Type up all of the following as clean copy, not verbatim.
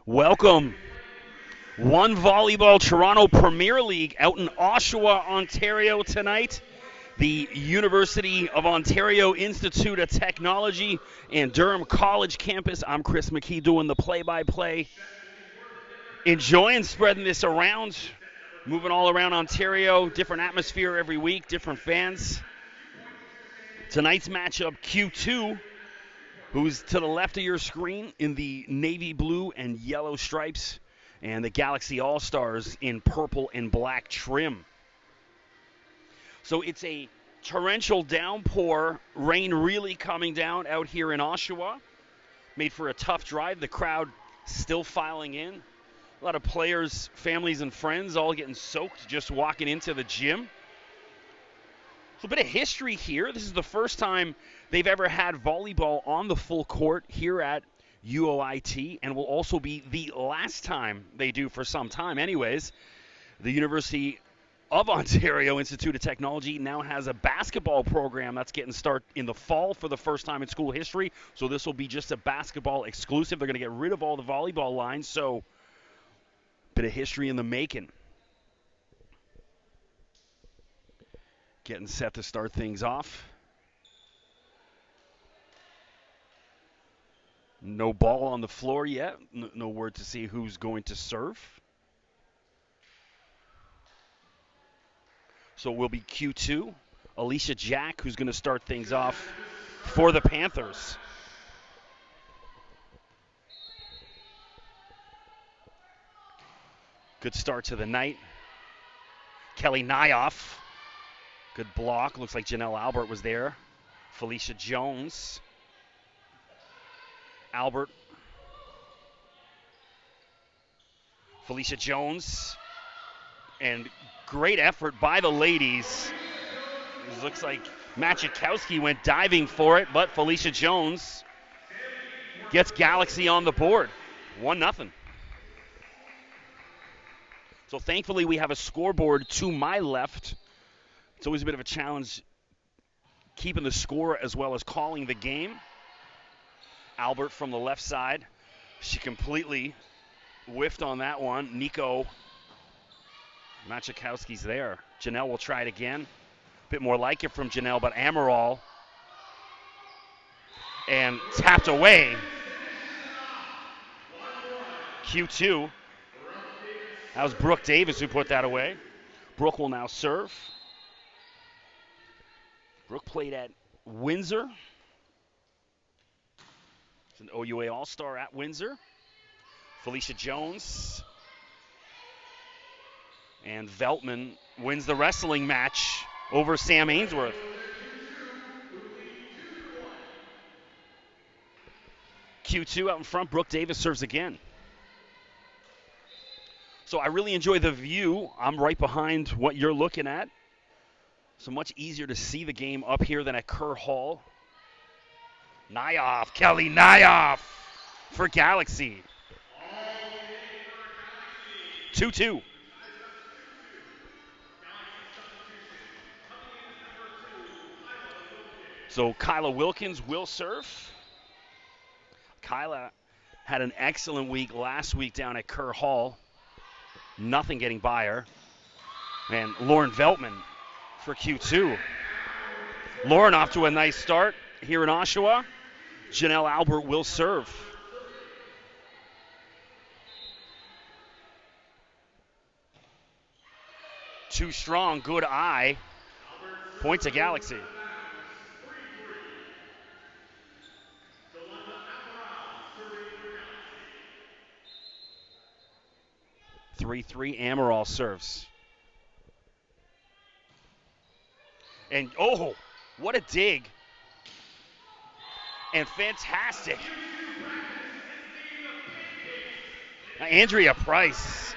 Welcome. One Volleyball Toronto Premier League out in Oshawa, Ontario tonight. The University of Ontario Institute of Technology and Durham College campus. I'm Chris McKee doing the play-by-play. Enjoying spreading this around, moving all around Ontario. Different atmosphere every week, different fans. Tonight's matchup, Q2, who's to the left of your screen in the navy blue and yellow stripes, and the Galaxy All-Stars in purple and black trim. So it's a torrential downpour, rain really coming down out here in Oshawa. Made for a tough drive. The crowd still filing in. A lot of players, families, and friends all getting soaked just walking into the gym. So a bit of history here. This is the first time they've ever had volleyball on the full court here at UOIT, and will also be the last time they do for some time anyways. The University of Ontario Institute of Technology now has a basketball program that's getting started in the fall for the first time in school history, so this will be just a basketball exclusive. They're going to get rid of all the volleyball lines, so bit of history in the making. Getting set to start things off. No ball on the floor yet. No word to see who's going to serve. So it will be Q2. Alicia Jack, who's going to start things off for the Panthers. Good start to the night. Kelly Nyoff. Good block. Looks like Janelle Albert was there. Felicia Jones. Albert. Felicia Jones. And great effort by the ladies. It looks like Machikowski went diving for it, but Felicia Jones gets Galaxy on the board. 1-0. So thankfully we have a scoreboard to my left. It's always a bit of a challenge keeping the score as well as calling the game. Albert from the left side. She completely whiffed on that one. Nico Machikowski's there. Janelle will try it again. A bit more like it from Janelle, but Amaral. And tapped away. Q2. That was Brooke Davis who put that away. Brooke will now serve. Brooke played at Windsor. It's an OUA All-Star at Windsor. Felicia Jones. And Veltman wins the wrestling match over Sam Ainsworth. Q2 out in front. Brooke Davis serves again. So I really enjoy the view. I'm right behind what you're looking at. So much easier to see the game up here than at Kerr Hall. Nyoff, Kelly Nyoff for Galaxy. 2-2. So Kyla Wilkins will serve. Kyla had an excellent week last week down at Kerr Hall. Nothing getting by her. And Lauren Veltman for Q2. Lauren off to a nice start here in Oshawa. Janelle Albert will serve. Too strong, good eye. Point to Galaxy. 3-3, Amaral serves. And, oh, what a dig. And fantastic. Andrea Price.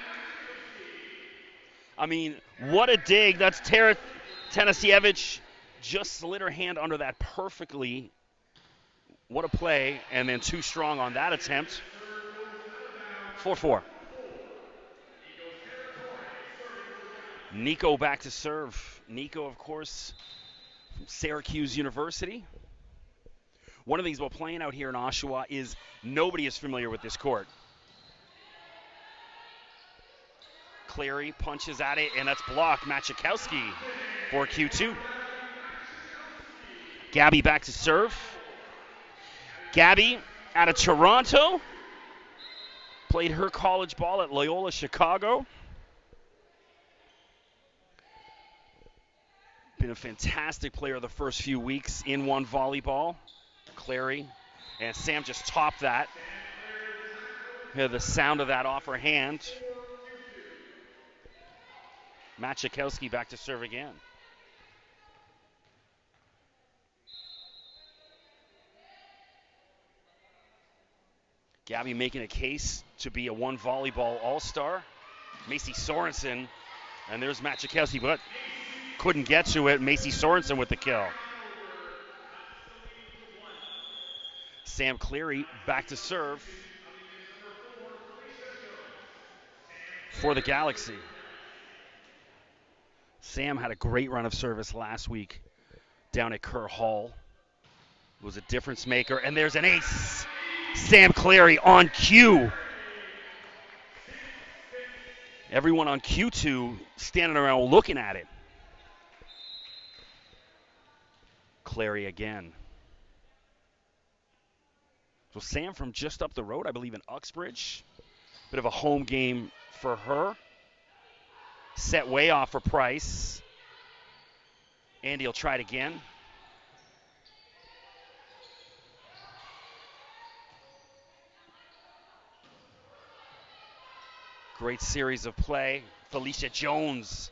I mean, what a dig. That's Tara Tanasiewicz. Just slid her hand under that perfectly. What a play. And then too strong on that attempt. 4-4. Nico back to serve. Nico, of course, from Syracuse University. One of the things about playing out here in Oshawa is nobody is familiar with this court. Cleary punches at it, and that's blocked. Machikowski for Q2. Gabby back to serve. Gabby out of Toronto. Played her college ball at Loyola Chicago. Been a fantastic player the first few weeks in one volleyball. Clary and Sam just topped that. Hear the sound of that off her hand. Machikowski back to serve again. Gabby making a case to be a one volleyball all-star. Macy Sorensen, and there's Machikowski, but couldn't get to it. Macy Sorensen with the kill. Sam Cleary back to serve for the Galaxy. Sam had a great run of service last week down at Kerr Hall. Was a difference maker, and there's an ace. Sam Cleary on cue. Everyone on Q2 standing around looking at it. Cleary again. So Sam from just up the road, I believe in Uxbridge. Bit of a home game for her. Set way off for Price. Andy will try it again. Great series of play. Felicia Jones.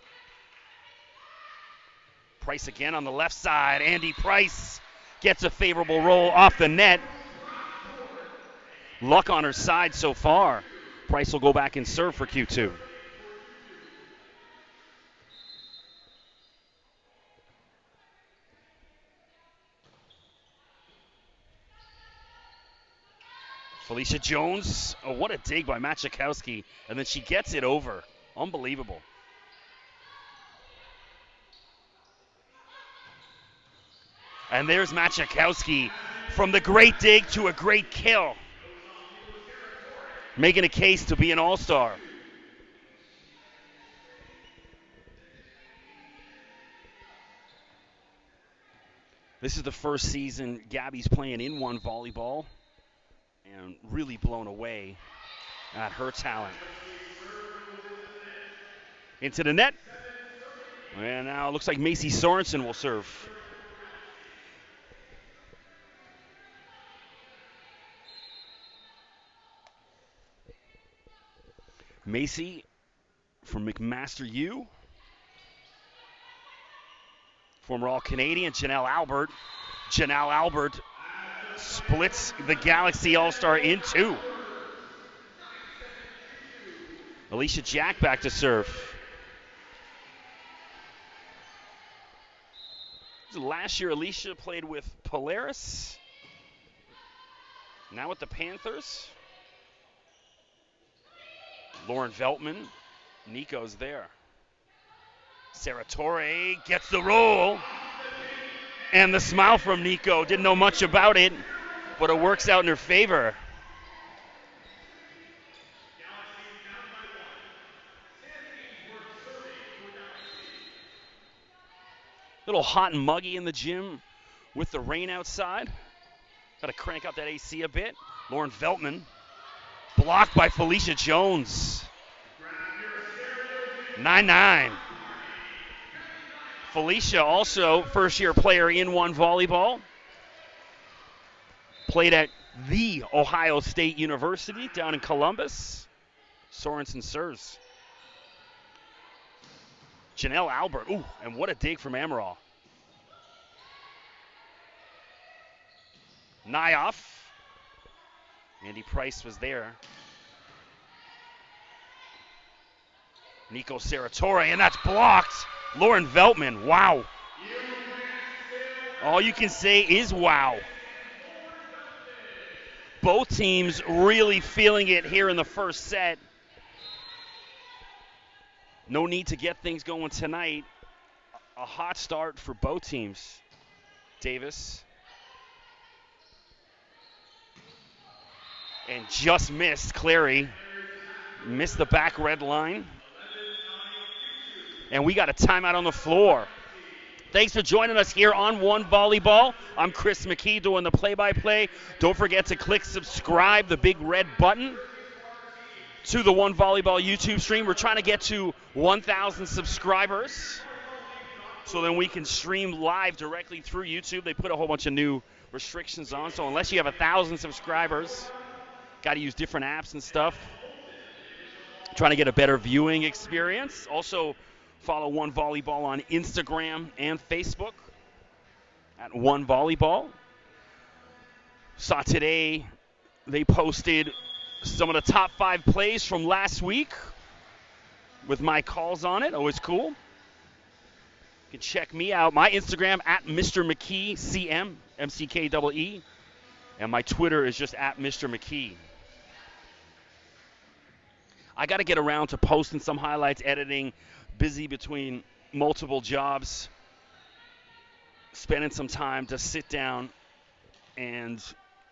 Price again on the left side. Andy Price gets a favorable roll off the net. Luck on her side so far. Price will go back and serve for Q2. Felicia Jones, oh, what a dig by Machikowski, and then she gets it over. Unbelievable. And there's Machikowski from the great dig to a great kill. Making a case to be an all-star. This is the first season Gabby's playing in one volleyball, and really blown away at her talent. Into the net. And now it looks like Macy Sorensen will serve. Macy from McMaster U. Former All-Canadian Janelle Albert. Janelle Albert splits the Galaxy All-Star in two. Alicia Jack back to serve. Last year, Alicia played with Polaris. Now with the Panthers. Lauren Veltman. Nico's there. Sarah Torre gets the roll. And the smile from Nico. Didn't know much about it, but it works out in her favor. Little hot and muggy in the gym with the rain outside. Got to crank up that AC a bit. Lauren Veltman blocked by Felicia Jones. 9-9. Felicia also first-year player in one volleyball. Played at the Ohio State University down in Columbus. Sorensen serves. Janelle Albert. Ooh, and what a dig from Amaral. Nyoff. Andy Price was there. Nico Serratore, and that's blocked. Lauren Veltman, wow. All you can say is wow. Both teams really feeling it here in the first set. No need to get things going tonight. A hot start for both teams. Davis. And just missed Clary. Missed the back red line. And we got a timeout on the floor. Thanks for joining us here on One Volleyball. I'm Chris McKee doing the play-by-play. Don't forget to click subscribe, the big red button, to the One Volleyball YouTube stream. We're trying to get to 1,000 subscribers so then we can stream live directly through YouTube. They put a whole bunch of new restrictions on, so unless you have 1,000 subscribers, got to use different apps and stuff. Trying to get a better viewing experience. Also, follow One Volleyball on Instagram and Facebook at One Volleyball. Saw today they posted some of the top 5 plays from last week with my calls on it. Always cool. You can check me out. My Instagram at Mr. McKee, CM, MCKEE. And my Twitter is just at Mr. McKee. I got to get around to posting some highlights, editing, busy between multiple jobs, spending some time to sit down and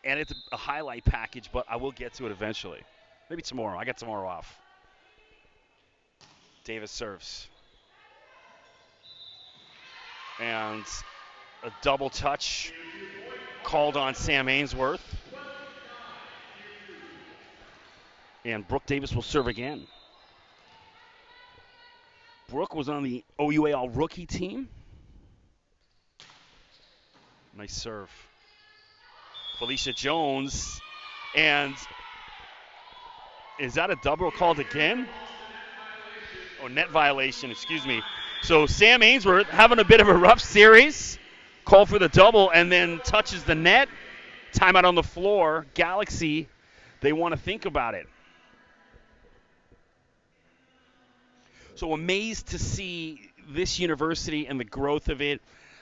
edit a highlight package, but I will get to it eventually. Maybe tomorrow. I got tomorrow off. Davis serves. And a double touch called on Sam Ainsworth. And Brooke Davis will serve again. Brooke was on the OUA All-Rookie team. Nice serve. Felicia Jones. And is that a double called again? Oh, net violation, excuse me. So Sam Ainsworth having a bit of a rough series. Call for the double and then touches the net. Timeout on the floor. Galaxy, they want to think about it. So amazed to see this university and the growth of it.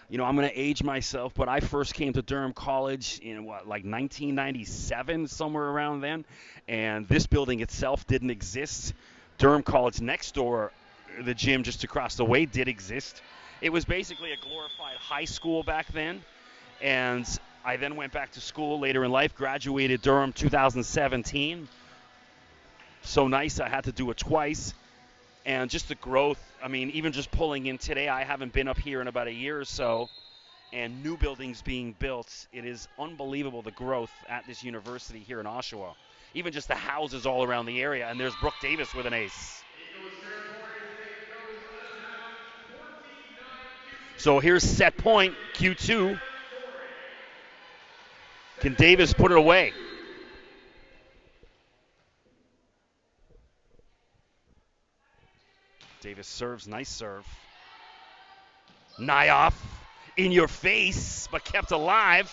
You know, I'm going to age myself, but I first came to Durham College in, like 1997, somewhere around then. And this building itself didn't exist. Durham College next door, the gym just across the way, did exist. It was basically a glorified high school back then. And I then went back to school later in life, graduated Durham 2017. So nice, I had to do it twice. And just the growth, I mean, even just pulling in today, I haven't been up here in about a year or so, and new buildings being built. It is unbelievable, the growth at this university here in Oshawa. Even just the houses all around the area, and there's Brooke Davis with an ace. So here's set point, Q2. Can Davis put it away? Davis serves, nice serve. Nyoff in your face, but kept alive.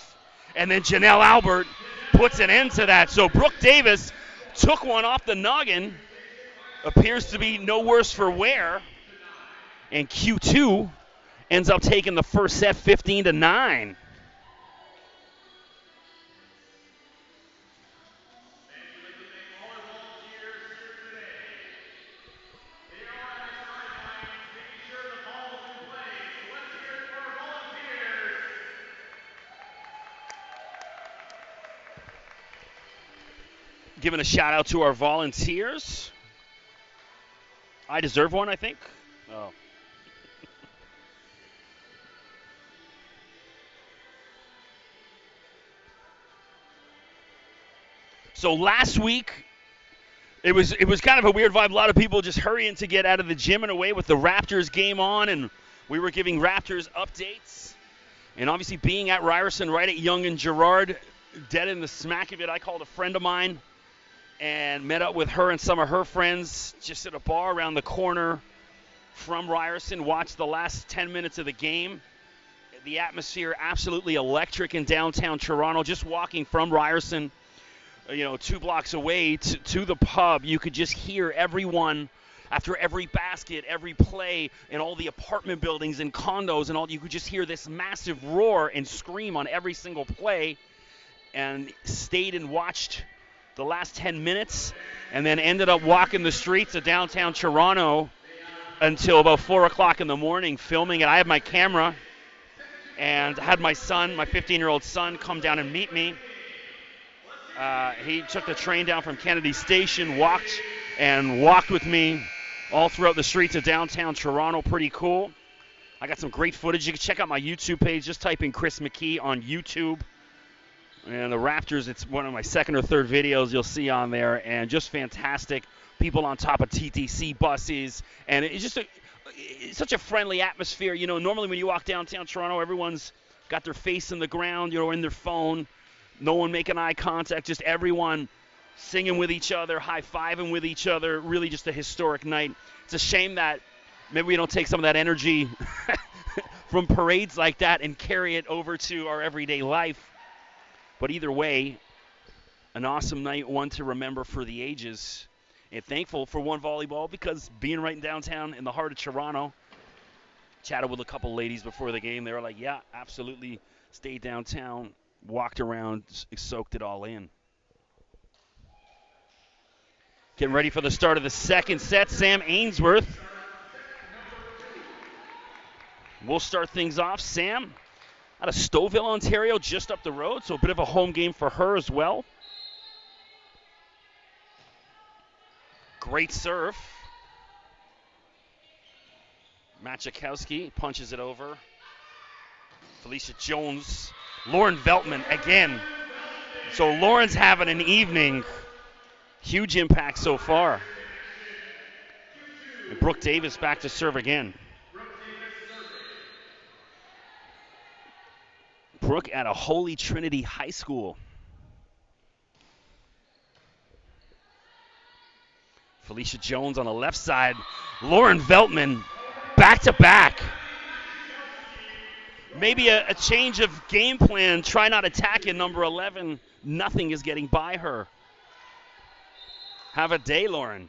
And then Janelle Albert puts an end to that. So Brooke Davis took one off the noggin. Appears to be no worse for wear. And Q2 ends up taking the first set 15-9. Giving a shout out to our volunteers. I deserve one, I think. Oh. So last week, it was kind of a weird vibe. A lot of people just hurrying to get out of the gym and away with the Raptors game on, and we were giving Raptors updates. And obviously being at Ryerson right at Young and Girard, dead in the smack of it, I called a friend of mine and met up with her and some of her friends just at a bar around the corner from Ryerson, watched the last 10 minutes of the game. The atmosphere absolutely electric in downtown Toronto. Just walking from Ryerson, 2 blocks away to the pub, you could just hear everyone after every basket, every play, and all the apartment buildings and condos and all. You could just hear this massive roar and scream on every single play, and stayed and watched the last 10 minutes, and then ended up walking the streets of downtown Toronto until about 4 o'clock in the morning filming it. I had my camera and had my son, my 15-year-old son, come down and meet me. He took the train down from Kennedy Station, walked with me all throughout the streets of downtown Toronto. Pretty cool. I got some great footage. You can check out my YouTube page. Just type in Chris McKee on YouTube. And the Raptors, it's one of my second or third videos you'll see on there. And just fantastic. People on top of TTC buses. And it's just it's such a friendly atmosphere. You know, normally when you walk downtown Toronto, everyone's got their face in the ground, you know, in their phone. No one making eye contact. Just everyone singing with each other, high-fiving with each other. Really just a historic night. It's a shame that maybe we don't take some of that energy from parades like that and carry it over to our everyday life. But either way, an awesome night, one to remember for the ages. And thankful for One Volleyball because being right in downtown in the heart of Toronto, chatted with a couple ladies before the game. They were like, yeah, absolutely, stayed downtown, walked around, soaked it all in. Getting ready for the start of the second set, Sam Ainsworth. We'll start things off. Sam out of Stouffville, Ontario, just up the road, so a bit of a home game for her as well. Great serve. Machikowski punches it over. Felicia Jones. Lauren Veltman again. So Lauren's having an evening. Huge impact so far. And Brooke Davis back to serve again. Brooke at a Holy Trinity High School. Felicia Jones on the left side. Lauren Veltman back to back. Maybe a change of game plan. Try not attacking number 11. Nothing is getting by her. Have a day, Lauren.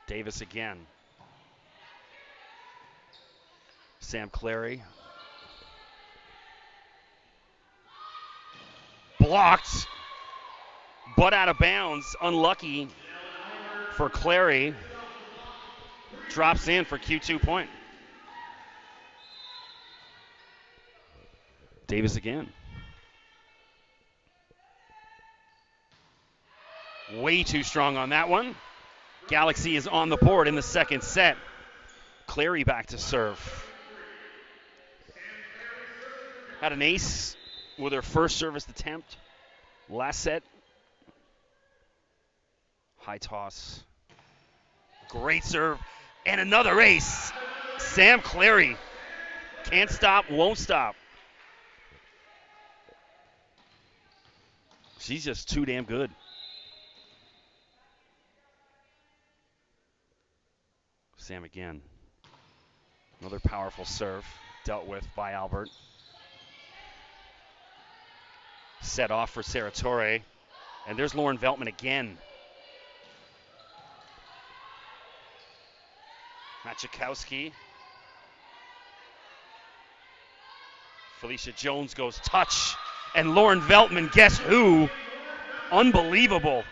Davis again. Sam Clary. Blocked, but out of bounds. Unlucky for Clary. Drops in for Q2 point. Davis again. Way too strong on that one. Galaxy is on the board in the second set. Clary back to serve. Had an ace with her first service attempt. Last set. High toss. Great serve. And another ace. Sam Clary. Can't stop, won't stop. She's just too damn good. Sam again. Another powerful serve dealt with by Albert. Set off for Sarah Torre. And there's Lauren Veltman again. Machikowski. Felicia Jones goes touch. And Lauren Veltman, guess who? Unbelievable.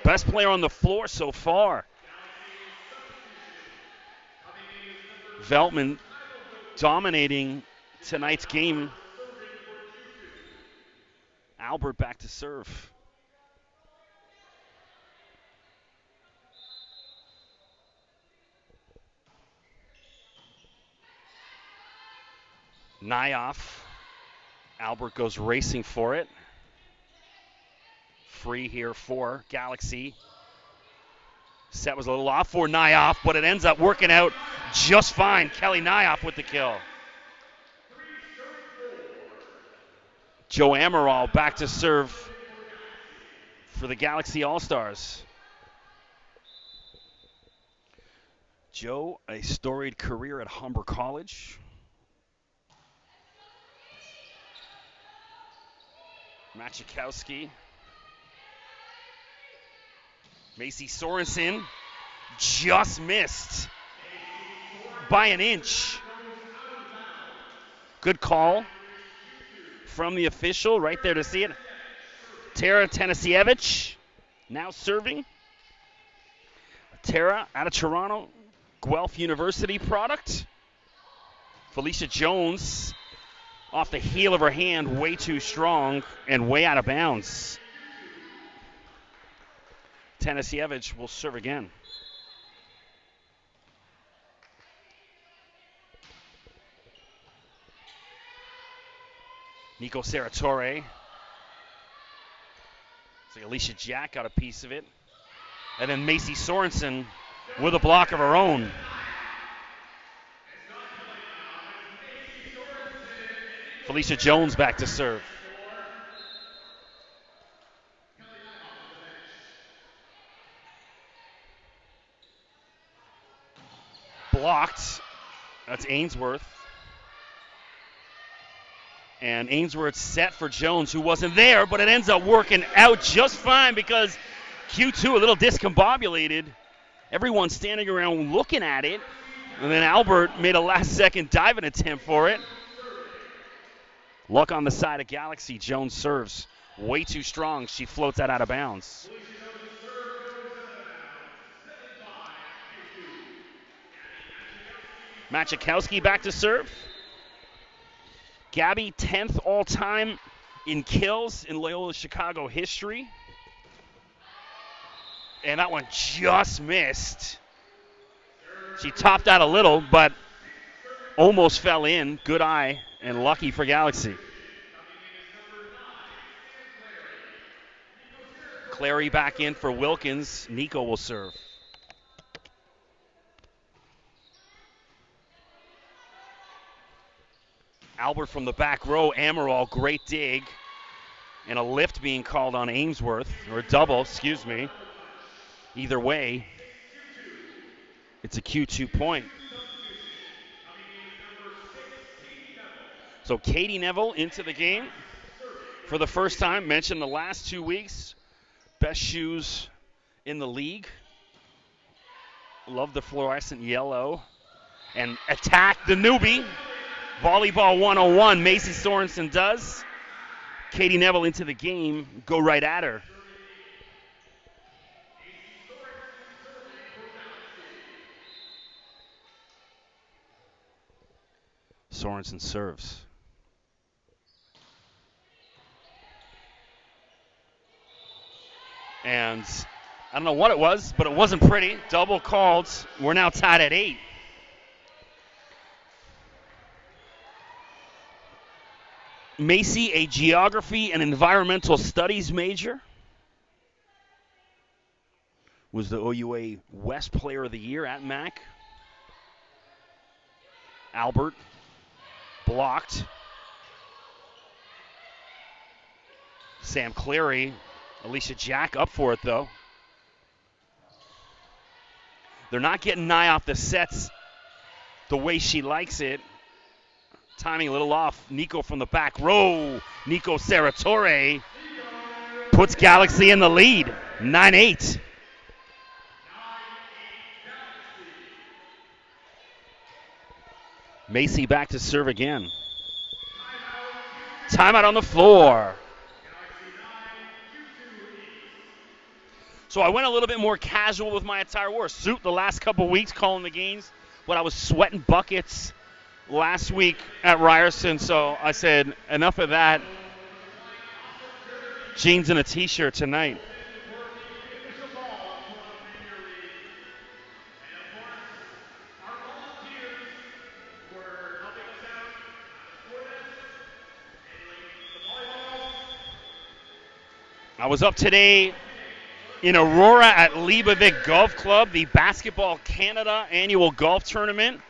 Best player on the floor so far. Veltman dominating tonight's game. Albert back to serve. Nyoff. Albert goes racing for it. Free here for Galaxy. Set was a little off for Nyoff, but it ends up working out just fine. Kelly Nyoff with the kill. Joe Amaral back to serve for the Galaxy All-Stars. Joe, a storied career at Humber College. Machikowski. Macy Sorensen just missed by an inch. Good call from the official right there to see it. Tara Tanasiewicz now serving. Tara out of Toronto, Guelph University product. Felicia Jones off the heel of her hand, way too strong and way out of bounds. Tanasiewicz will serve again. Nico Seratore. It's like Alicia Jack got a piece of it. And then Macy Sorensen with a block of her own. Felicia Jones back to serve. Blocked. That's Ainsworth. And Ainsworth set for Jones, who wasn't there, but it ends up working out just fine because Q2 a little discombobulated. Everyone standing around looking at it. And then Albert made a last-second diving attempt for it. Luck on the side of Galaxy. Jones serves way too strong. She floats that out of bounds. Machikowski back to serve. Gabby, 10th all-time in kills in Loyola Chicago history. And that one just missed. She topped out a little, but almost fell in. Good eye and lucky for Galaxy. Clary back in for Wilkins. Nico will serve. Albert from the back row. Amaral, great dig. And a lift being called on Ainsworth, or a double, excuse me. Either way, it's a Q2 point. So Katie Neville into the game for the first time. Mentioned the last 2 weeks. Best shoes in the league. Love the fluorescent yellow. And attack the newbie. Volleyball 101, Macy Sorensen does. Katie Neville into the game. Go right at her. Sorensen serves. And I don't know what it was, but it wasn't pretty. Double called. We're now tied at 8. Macy, a geography and environmental studies major, was the OUA West Player of the Year at MAC. Albert blocked. Sam Clary, Alicia Jack up for it though. They're not getting nigh off the sets the way she likes it. Timing a little off. Nico from the back row. Nico Seratore puts Galaxy in the lead. 9-8. Macy back to serve again. Timeout on the floor. So I went a little bit more casual with my attire. Wore a suit the last couple weeks calling the games, but I was sweating buckets last week at Ryerson, so I said, enough of that. Jeans and a t-shirt tonight. I was up today in Aurora at Leibovik Golf Club, the Basketball Canada annual golf tournament.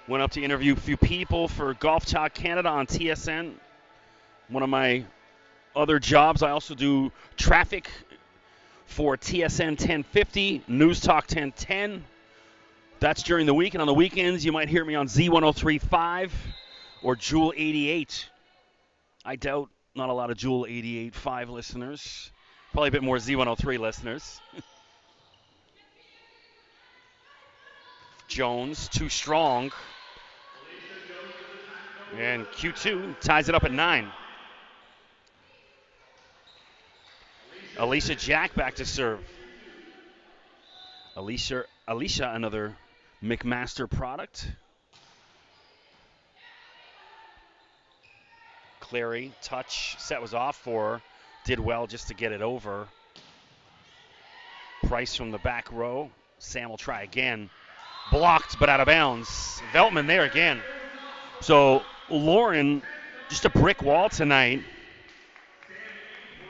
Went up to interview a few people for Golf Talk Canada on TSN. One of my other jobs, I also do traffic for TSN 1050, News Talk 1010. That's during the week, and on the weekends you might hear me on Z1035 or Jewel 88. I doubt not a lot of Jewel 88.5 listeners. Probably a bit more Z103 listeners. Jones, too strong. And Q2 ties it up at 9. Alicia Jack back to serve. Alicia, another McMaster product. Clary, touch, set was off for her. Did well just to get it over. Price from the back row. Sam will try again. Blocked, but out of bounds. Veltman there again. So Lauren, just a brick wall tonight.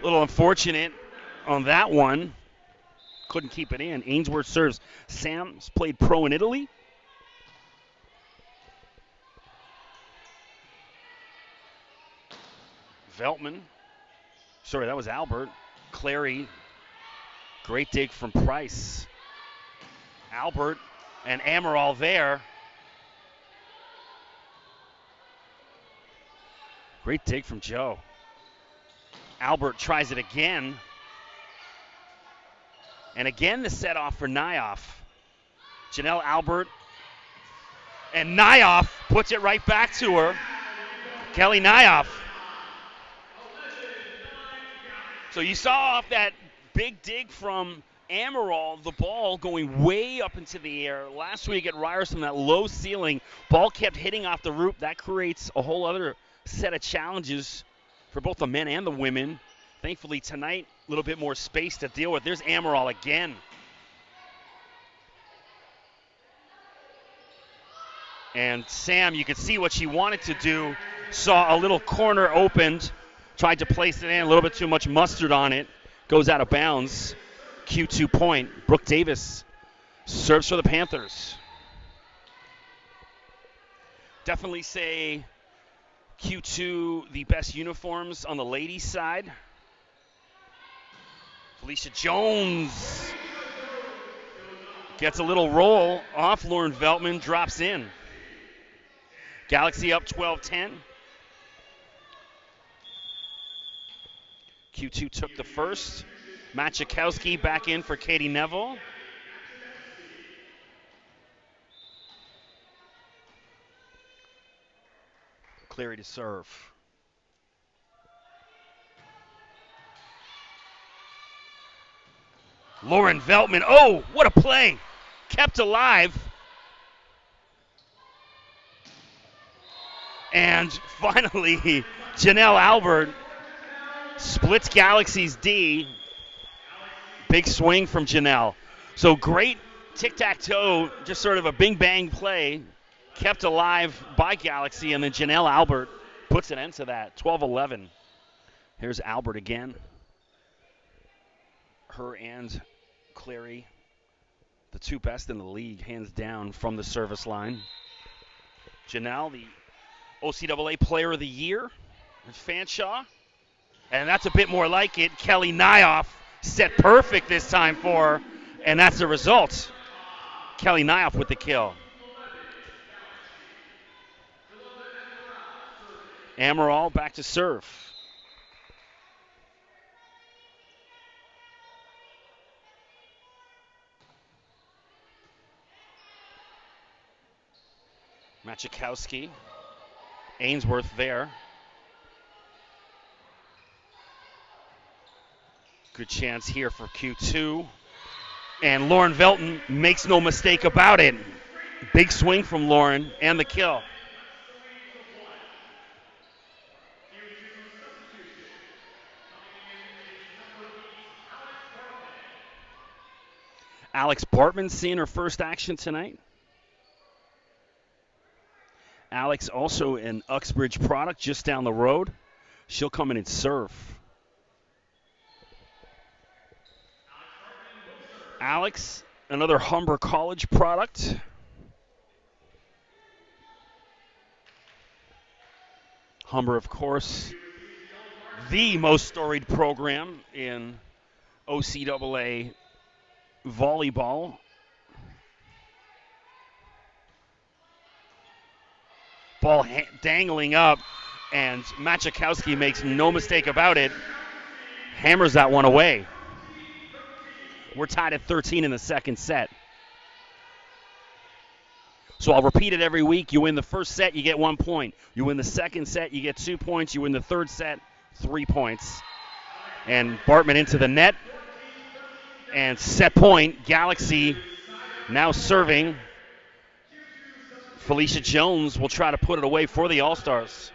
A little unfortunate on that one. Couldn't keep it in. Ainsworth serves. Sam's played pro in Italy. Veltman. Sorry, that was Albert. Clary. Great dig from Price. Albert and Amaral there. Great dig from Joe. Albert tries it again. And again the set off for Nyoff. Janelle Albert. And Nyoff puts it right back to her. Kelly Nyoff. So you saw off that big dig from Amaral, the ball going way up into the air. Last week at Ryerson, that low ceiling, ball kept hitting off the roof. That creates a whole other set of challenges for both the men and the women. Thankfully tonight, a little bit more space to deal with. There's Amaral again. And Sam, you could see what she wanted to do. Saw a little corner opened. Tried to place it in, a little bit too much mustard on it. Goes out of bounds. Q2 point. Brooke Davis serves for the Panthers. Definitely say Q2 the best uniforms on the ladies' side. Felicia Jones gets a little roll off Lauren Veltman, drops in. Galaxy up 12-10. Q2 took the first. Machakowski back in for Katie Neville. Clary to serve. Lauren Veltman. Oh, what a play. Kept alive. And finally, Janelle Albert splits Galaxy's D. Big swing from Janelle. So great tic-tac-toe, just sort of a bing-bang play, kept alive by Galaxy, and then Janelle Albert puts an end to that, 12-11. Here's Albert again. Her and Clary, the two best in the league, hands down, from the service line. Janelle, the OCAA Player of the Year at Fanshawe. And that's a bit more like it. Kelly Nyoff set perfect this time for her, and that's the result. Kelly Nyoff with the kill. Amaral back to serve. Machakowski. Ainsworth there. Good chance here for Q2. And Lauren Veltman makes no mistake about it. Big swing from Lauren and the kill. Alex Bartman seeing her first action tonight. Alex also an Uxbridge product just down the road. She'll come in and serve. Alex, another Humber College product. Humber, of course, the most storied program in OCAA volleyball. Ball dangling up, and Machakowski makes no mistake about it. Hammers that one away. We're tied at 13 in the second set. So I'll repeat it every week. You win the first set, you get 1 point. You win the second set, you get 2 points. You win the third set, 3 points. And Bartman into the net. And set point, Galaxy now serving. Felicia Jones will try to put it away for the All-Stars.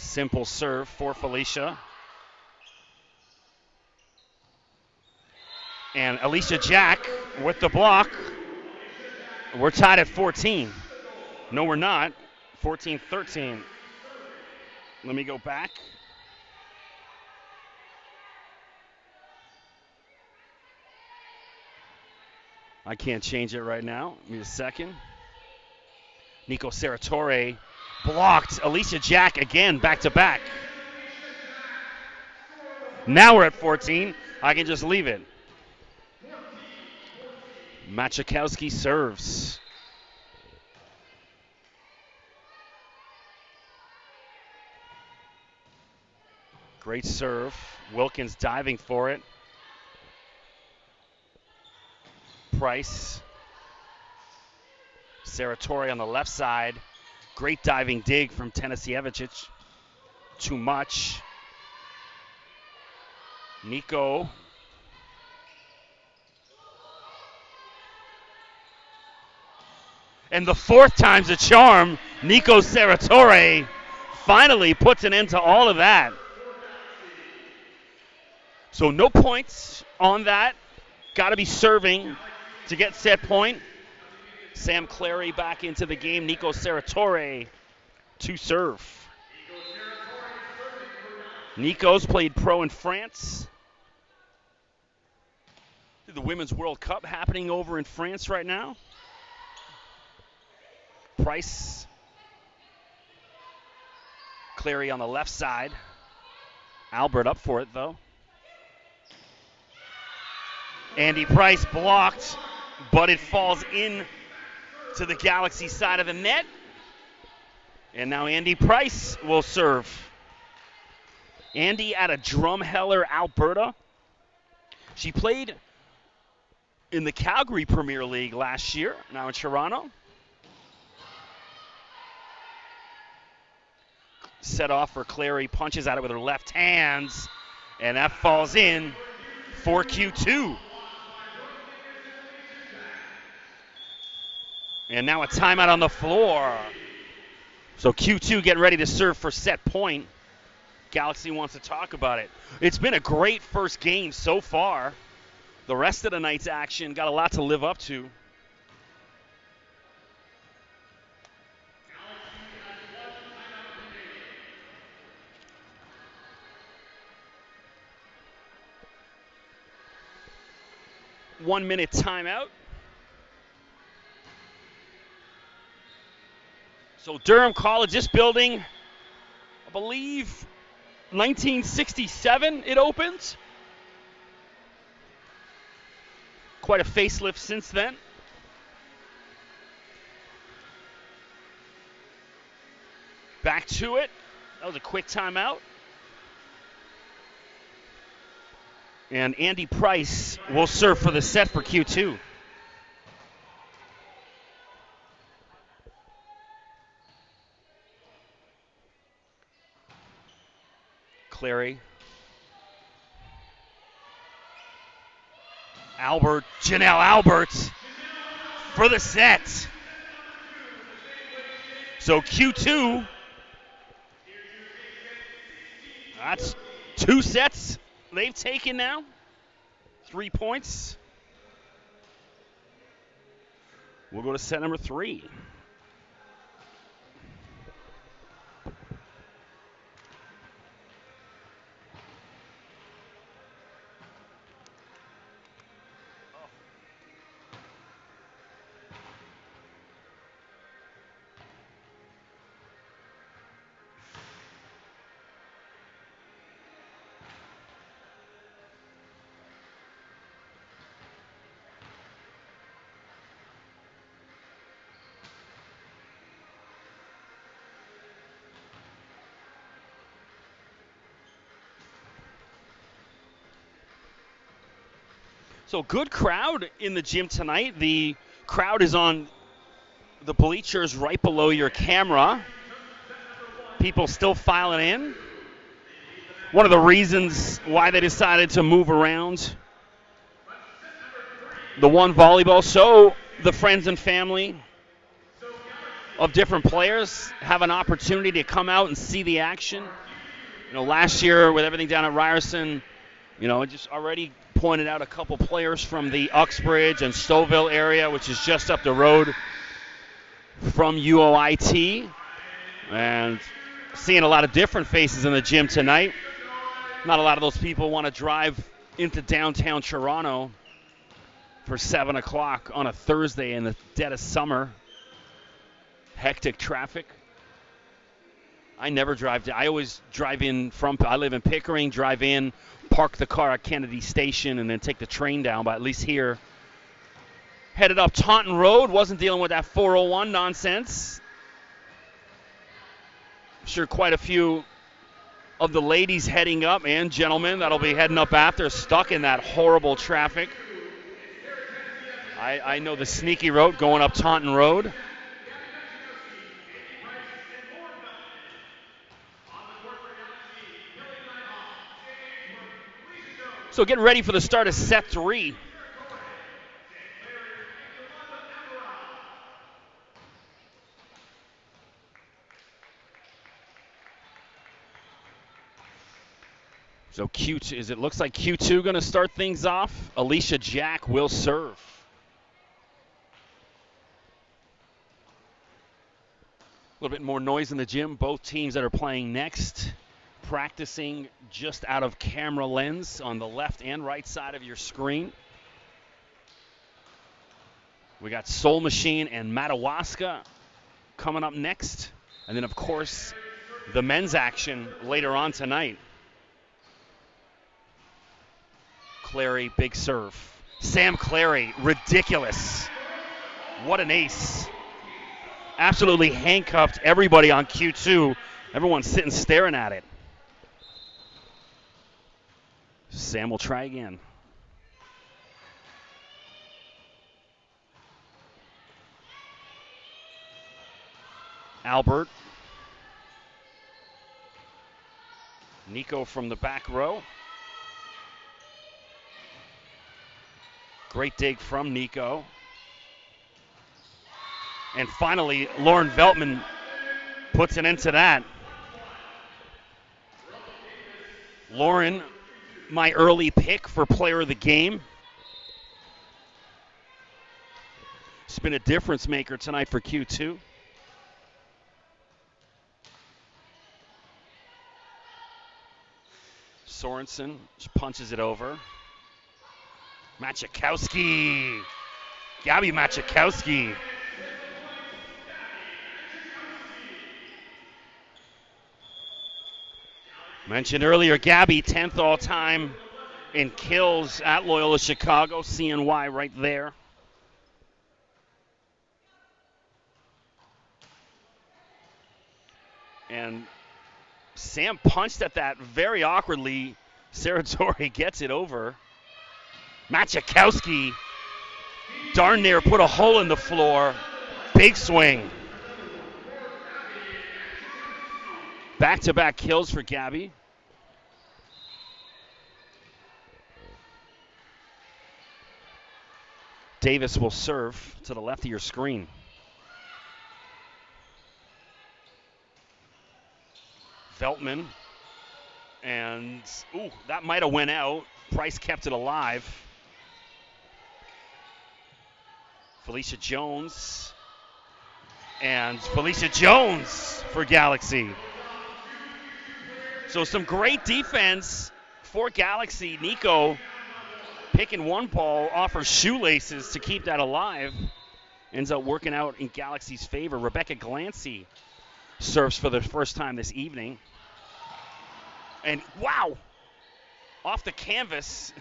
Simple serve for Felicia. And Alicia Jack with the block. We're tied at 14. No, we're not. 14-13. Let me go back. I can't change it right now. Give me a second. Nico Seratore blocked. Alicia Jack again, back to back. Now we're at 14. I can just leave it. Machakowski serves. Great serve. Wilkins diving for it. Price. Seratore on the left side. Great diving dig from Tenasievicic. Too much. Nico. And the fourth time's a charm. Nico Seratore finally puts an end to all of that. So no points on that. Got to be serving to get set point. Sam Clary back into the game. Nico Seratore to serve. Nico's played pro in France. The Women's World Cup happening over in France right now. Price. Clary on the left side. Albert up for it, though. Andy Price blocked, but it falls in to the Galaxy side of the net. And now Andy Price will serve. Andy out of Drumheller, Alberta. She played in the Calgary Premier League last year, now in Toronto. Set off for Clary, punches at it with her left hands, and that falls in for Q2. And now a timeout on the floor. So Q2 getting ready to serve for set point. Galaxy wants to talk about it. It's been a great first game so far. The rest of the night's action got a lot to live up to. One minute timeout. So Durham College, this building, I believe 1967 it opened. Quite a facelift since then. Back to it. That was a quick timeout. And Andy Price will serve for the set for Q2. Clary. Albert, Janelle Albert for the set. So Q2, that's 2 sets they've taken now. 3 points. We'll go to set number 3. So good crowd in the gym tonight. The crowd is on the bleachers right below your camera. People still filing in. One of the reasons why they decided to move around the one volleyball, so the friends and family of different players have an opportunity to come out and see the action. Last year with everything down at Ryerson, just already pointed out a couple players from the Uxbridge and Stouffville area, which is just up the road from UOIT. And seeing a lot of different faces in the gym tonight. Not a lot of those people want to drive into downtown Toronto for 7 o'clock on a Thursday in the dead of summer. Hectic traffic. I never drive. I always drive in I live in Pickering, drive in, park the car at Kennedy Station, and then take the train down. But at least here, headed up Taunton Road, wasn't dealing with that 401 nonsense. I'm sure quite a few of the ladies heading up and gentlemen that'll be heading up after, stuck in that horrible traffic. I know the sneaky route going up Taunton Road. So getting ready for the start of set 3. So it looks like Q2 going to start things off. Alicia Jack will serve. A little bit more noise in the gym. Both teams that are playing next practicing just out of camera lens on the left and right side of your screen. We got Soul Machine and Madawaska coming up next. And then, of course, the men's action later on tonight. Clary, big serve. Sam Clary, ridiculous. What an ace. Absolutely handcuffed everybody on Q2. Everyone's sitting staring at it. Sam will try again. Albert. Nico from the back row. Great dig from Nico. And finally, Lauren Veltman puts an end to that. Lauren, my early pick for player of the game. It's been a difference maker tonight for Q2. Sorensen just punches it over. Machakowski. Gabby Machakowski. Mentioned earlier, Gabby, 10th all-time in kills at Loyola Chicago. CNY right there. And Sam punched at that very awkwardly. Sarah Torrey gets it over. Machakowski darn near put a hole in the floor. Big swing. Back-to-back kills for Gabby. Davis will serve to the left of your screen. Veltman. And, that might have went out. Price kept it alive. Felicia Jones. And Felicia Jones for Galaxy. So some great defense for Galaxy. Nico picking one ball off her shoelaces to keep that alive. Ends up working out in Galaxy's favor. Rebecca Glancy serves for the first time this evening. And wow! Off the canvas.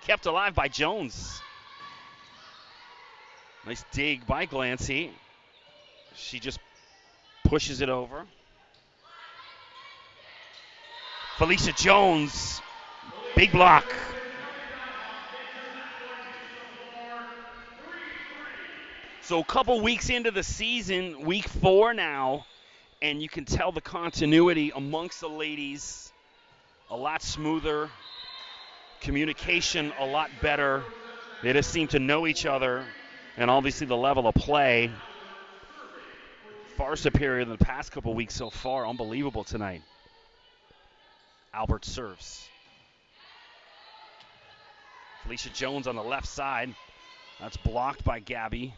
Kept alive by Jones. Nice dig by Glancy. She just pushes it over. Felicia Jones. Big block. So a couple weeks into the season, week 4 now, and you can tell the continuity amongst the ladies a lot smoother, communication a lot better. They just seem to know each other, and obviously the level of play Far superior than the past couple weeks so far. Unbelievable tonight. Albert serves. Felicia Jones on the left side. That's blocked by Gabby.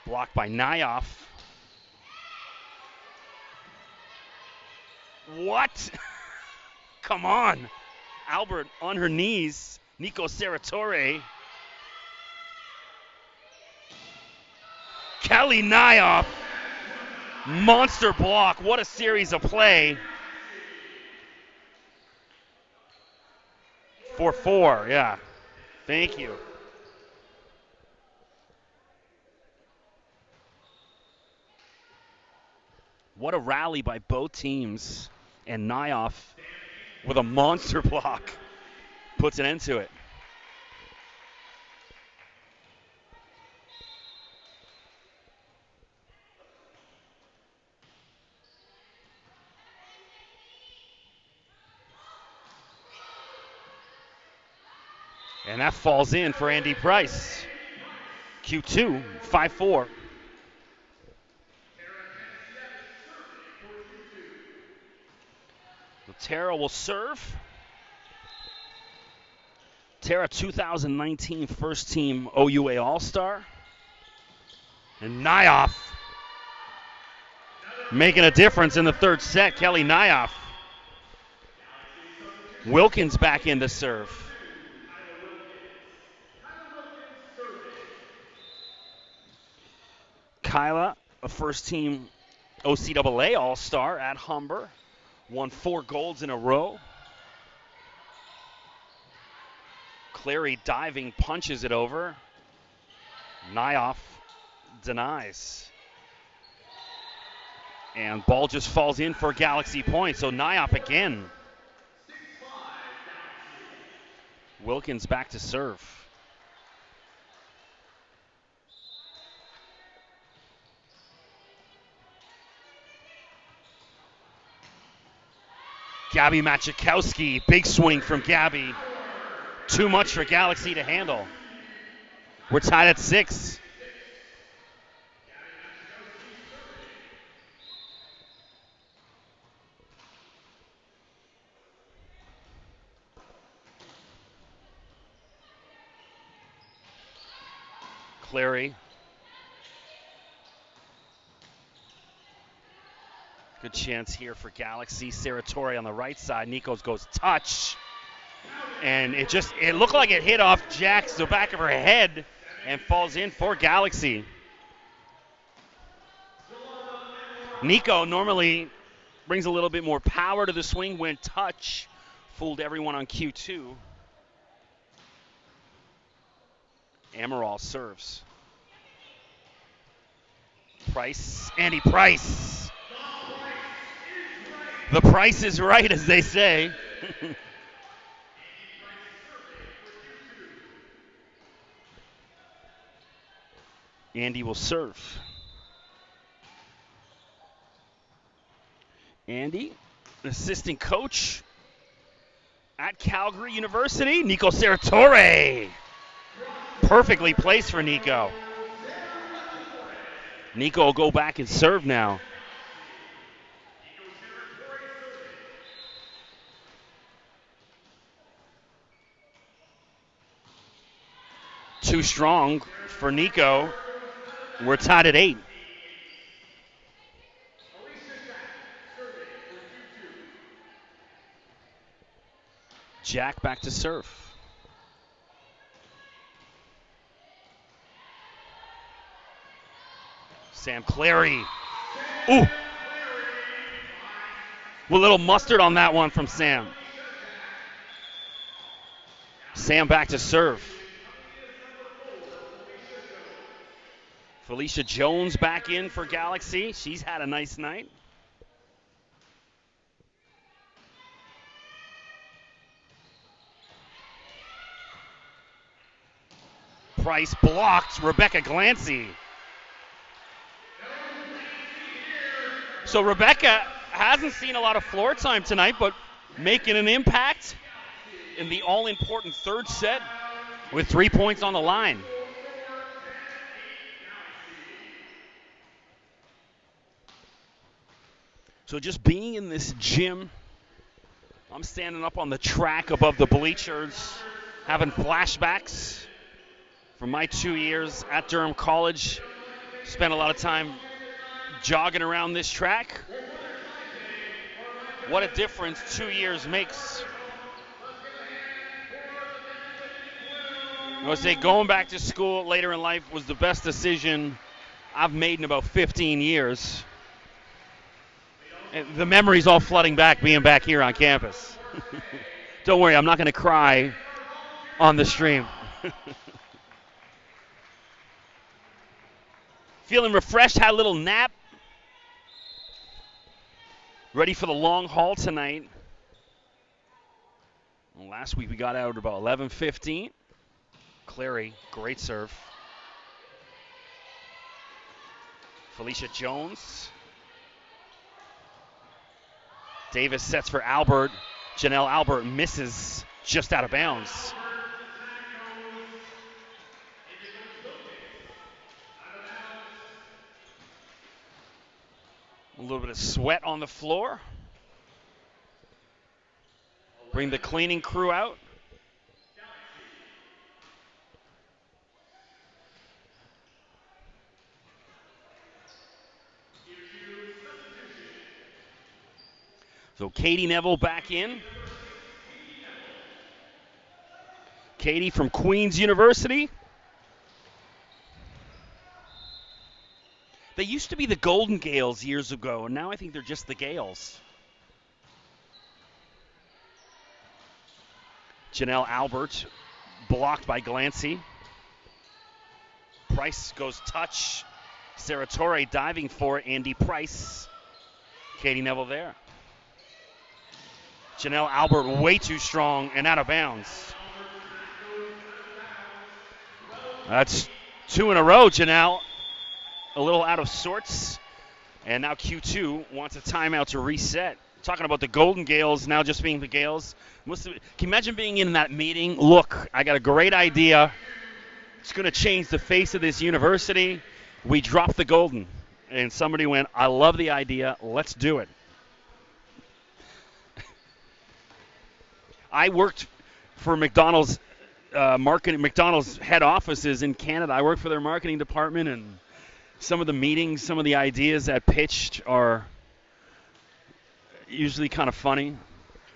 Blocked by Nyoff. What? Come on. Albert on her knees. Nico Seratore. Kelly Nyoff. Monster block. What a series of play. 4-4, yeah. Thank you. What a rally by both teams. And Nyoff with a monster block puts an end to it. And that falls in for Andy Price. Q2, 5-4. Tara will serve. Tara, 2019 first team OUA All-Star. And Nyoff making a difference in the third set. Kelly Nyoff. Wilkins back in to serve. Kyla, a first team OCAA All-Star at Humber. Won 4 golds in a row. Clary diving, punches it over. Nyoff denies. And ball just falls in for Galaxy point. So Nyoff again. Wilkins back to serve. Gabby Machikowski, big swing from Gabby. Too much for Galaxy to handle. We're tied at 6. Clary. Good chance here for Galaxy. Seratore on the right side. Nikos goes touch. And it looked like it hit off the back of her head and falls in for Galaxy. Nico normally brings a little bit more power to the swing when touch. Fooled everyone on Q2. Amaral serves. Price, Andy Price. The price is right, as they say. Andy will serve. Andy, assistant coach at Calgary University, Nico Seratore. Perfectly placed for Nico. Nico will go back and serve now. Too strong for Nico. We're tied at 8. Jack back to serve. Sam Clary. Ooh. A little mustard on that one from Sam. Sam back to serve. Felicia Jones back in for Galaxy. She's had a nice night. Price blocked. Rebecca Glancy. So Rebecca hasn't seen a lot of floor time tonight, but making an impact in the all-important third set with 3 points on the line. So just being in this gym, I'm standing up on the track above the bleachers, having flashbacks from my 2 years at Durham College. Spent a lot of time jogging around this track. What a difference 2 years makes. I would say going back to school later in life was the best decision I've made in about 15 years. And the memories all flooding back being back here on campus. Don't worry, I'm not going to cry on the stream. Feeling refreshed, had a little nap. Ready for the long haul tonight. Well, last week we got out about 11:15. Clary, great serve. Felicia Jones. Davis sets for Albert. Janelle Albert misses just out of bounds. A little bit of sweat on the floor. Bring the cleaning crew out. So Katie Neville back in. Katie from Queen's University. They used to be the Golden Gales years ago, and now I think they're just the Gales. Janelle Albert blocked by Glancy. Price goes touch. Sarah Torre diving for it. Andy Price. Katie Neville there. Janelle Albert way too strong and out of bounds. That's 2 in a row, Janelle. A little out of sorts. And now Q2 wants a timeout to reset. Talking about the Golden Gales now just being the Gales. Can you imagine being in that meeting? Look, I got a great idea. It's going to change the face of this university. We dropped the Golden. And somebody went, I love the idea. Let's do it. I worked for McDonald's McDonald's head offices in Canada. I worked for their marketing department, and some of the meetings, some of the ideas that pitched are usually kind of funny.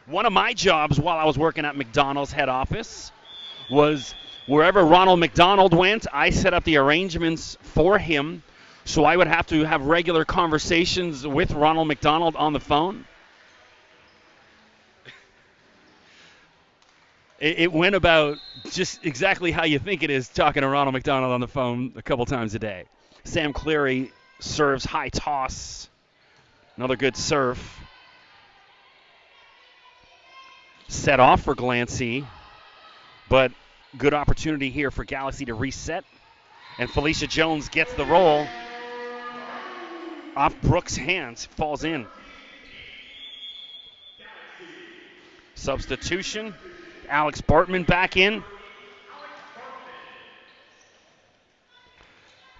One of my jobs while I was working at McDonald's head office was wherever Ronald McDonald went, I set up the arrangements for him, so I would have to have regular conversations with Ronald McDonald on the phone. It went about just exactly how you think it is, talking to Ronald McDonald on the phone a couple times a day. Sam Cleary serves high toss. Another good serve. Set off for Glancy, but good opportunity here for Galaxy to reset. And Felicia Jones gets the roll. Off Brooks' hands, falls in. Substitution. Alex Bartman back in.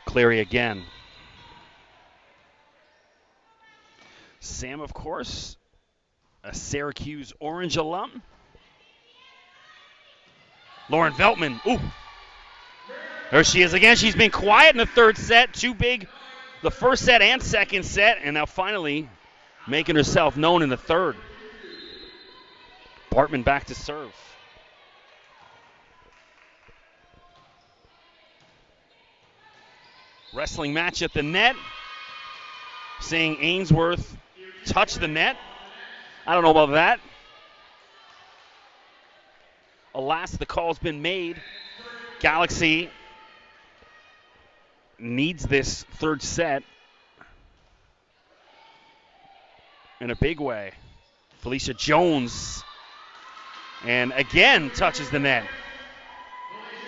Cleary again. Sam, of course, a Syracuse Orange alum. Lauren Veltman. Ooh. There she is again. She's been quiet in the third set. Too big the first set and second set. And now finally making herself known in the third. Bartman back to serve. Wrestling match at the net. Seeing Ainsworth touch the net. I don't know about that. Alas, the call's been made. Galaxy needs this third set in a big way. Felicia Jones, and again touches the net.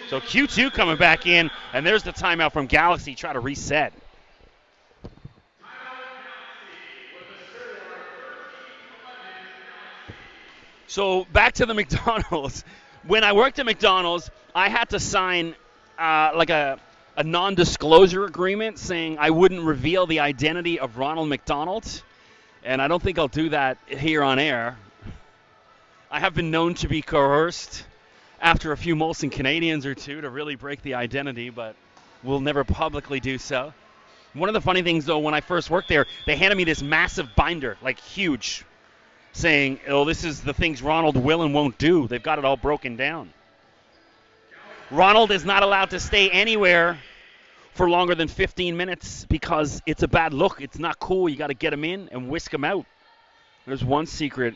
So Q2 coming back in, and there's the timeout from Galaxy. Try to reset. So back to the McDonald's. When I worked at McDonald's, I had to sign like a non-disclosure agreement saying I wouldn't reveal the identity of Ronald McDonald. And I don't think I'll do that here on air. I have been known to be coerced after a few Molson Canadians or two to really break the identity, but we'll never publicly do so. One of the funny things, though, when I first worked there, they handed me this massive binder, like huge, saying, oh, this is the things Ronald will and won't do. They've got it all broken down. Ronald is not allowed to stay anywhere for longer than 15 minutes because it's a bad look. It's not cool. You got to get him in and whisk him out. There's one secret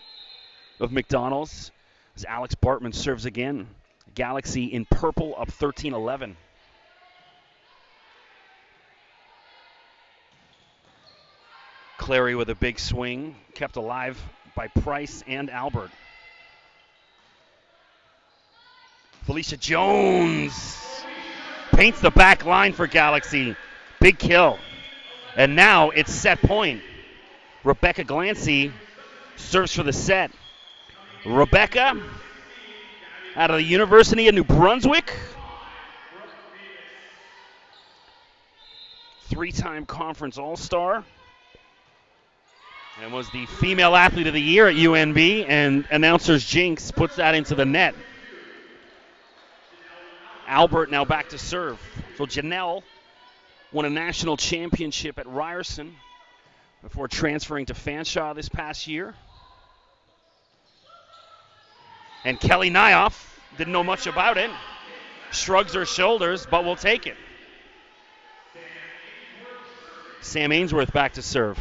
of McDonald's as Alex Bartman serves again. Galaxy in purple up 13-11. Clary with a big swing, kept alive by Price and Albert. Felicia Jones paints the back line for Galaxy. Big kill. And now it's set point. Rebecca Glancy serves for the set. Rebecca out of the University of New Brunswick. Three-time conference all-star. And was the female athlete of the year at UNB. And announcer's jinx puts that into the net. Albert now back to serve. So Janelle won a national championship at Ryerson before transferring to Fanshawe this past year. And Kelly Nyoff didn't know much about it. Shrugs her shoulders, but will take it. Sam Ainsworth back to serve.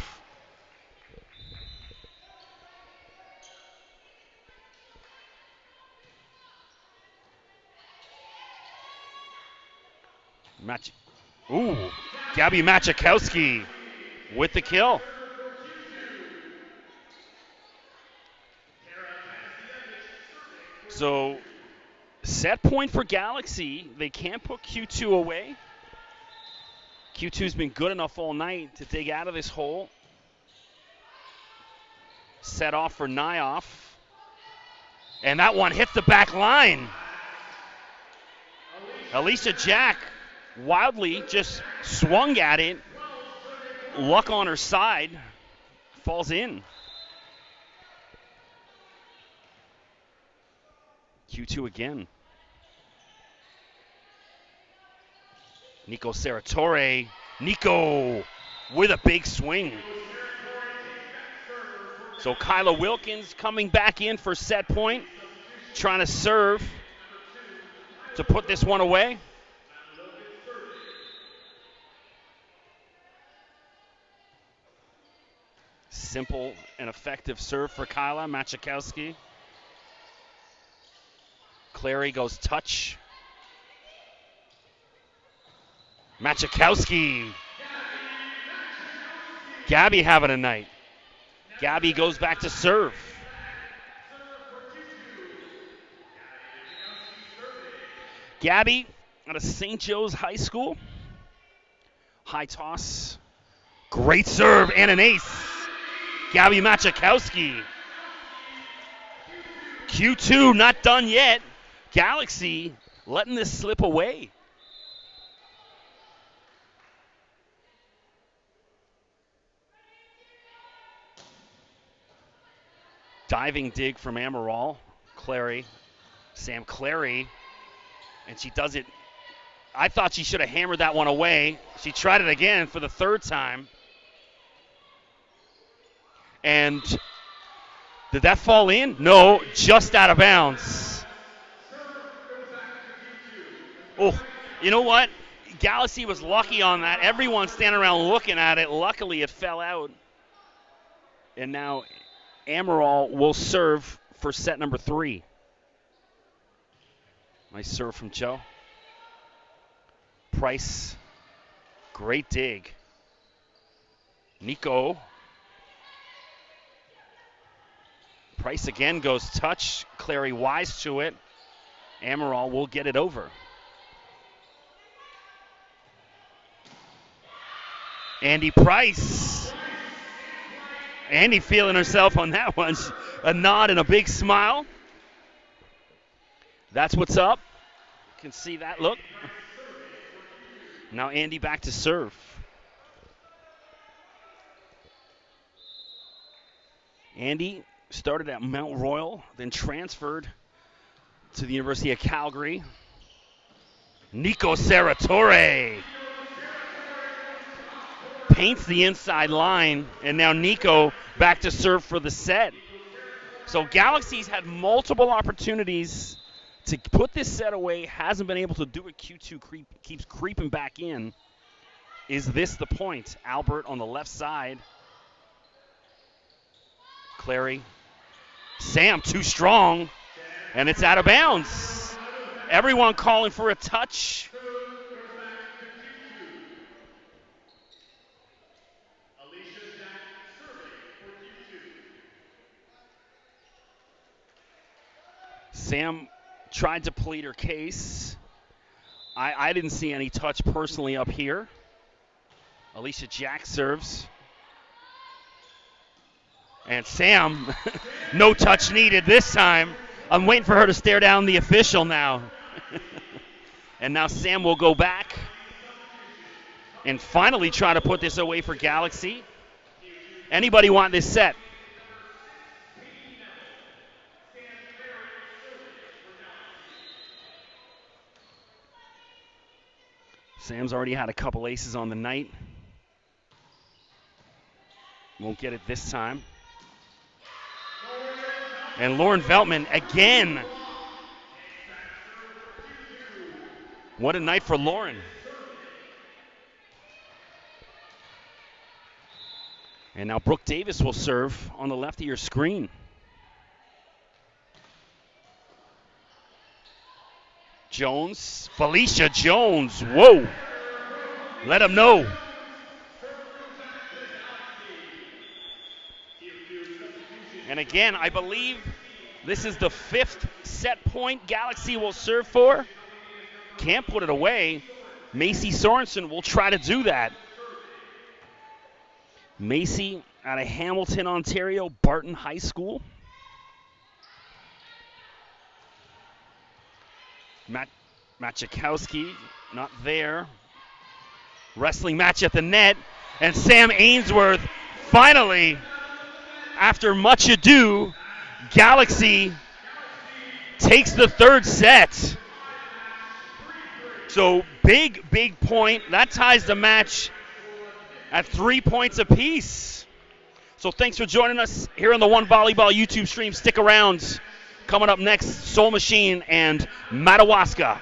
Gabby Machakowski with the kill. So, set point for Galaxy. They can't put Q2 away. Q2's been good enough all night to dig out of this hole. Set off for Nyoff. And that one hits the back line. Alicia Jack wildly just swung at it. Luck on her side. Falls in. Q2 again. Nico Serratore. Nico with a big swing. So Kyla Wilkins coming back in for set point. Trying to serve to put this one away. Simple and effective serve for Kyla Machakowski. Clary goes touch. Machakowski. Gabby having a night. Gabby goes back to serve. Gabby out of St. Joe's High School. High toss. Great serve and an ace. Gabby Machakowski. Q2 not done yet. Galaxy letting this slip away. Diving dig from Amaral. Clary. Sam Clary. And she does it. I thought she should have hammered that one away. She tried it again for the third time. And did that fall in? No, just out of bounds. Oh, you know what? Galaxy was lucky on that. Everyone standing around looking at it. Luckily, it fell out. And now Amaral will serve for set number 3. Nice serve from Joe. Price. Great dig. Nico. Price again goes touch. Clary wise to it. Amaral will get it over. Andy Price. Andy feeling herself on that one. A nod and a big smile. That's what's up. You can see that look. Now Andy back to serve. Andy started at Mount Royal, then transferred to the University of Calgary. Nico Serratore paints the inside line, and now Nico back to serve for the set. So Galaxy's had multiple opportunities to put this set away, hasn't been able to do it. Q2 keeps creeping back in. Is this the point? Albert on the left side. Clary. Sam too strong, and it's out of bounds. Everyone calling for a touch. Sam tried to plead her case. I didn't see any touch personally up here. Alicia Jack serves. And Sam, no touch needed this time. I'm waiting for her to stare down the official now. And now Sam will go back and finally try to put this away for Galaxy. Anybody want this set? Sam's already had a couple aces on the night. Won't get it this time. And Lauren Veltman again. What a night for Lauren. And now Brooke Davis will serve on the left of your screen. Jones, Felicia Jones, whoa. Let him know. And again, I believe this is the 5th set point Galaxy will serve for. Can't put it away. Macy Sorensen will try to do that. Macy out of Hamilton, Ontario, Barton High School. Machikowski, not there. Wrestling match at the net. And Sam Ainsworth, finally, after much ado, Galaxy takes the 3rd set. So big point. That ties the match at 3 points apiece. So thanks for joining us here on the One Volleyball YouTube stream. Stick around. Coming up next, Soul Machine and Madawaska.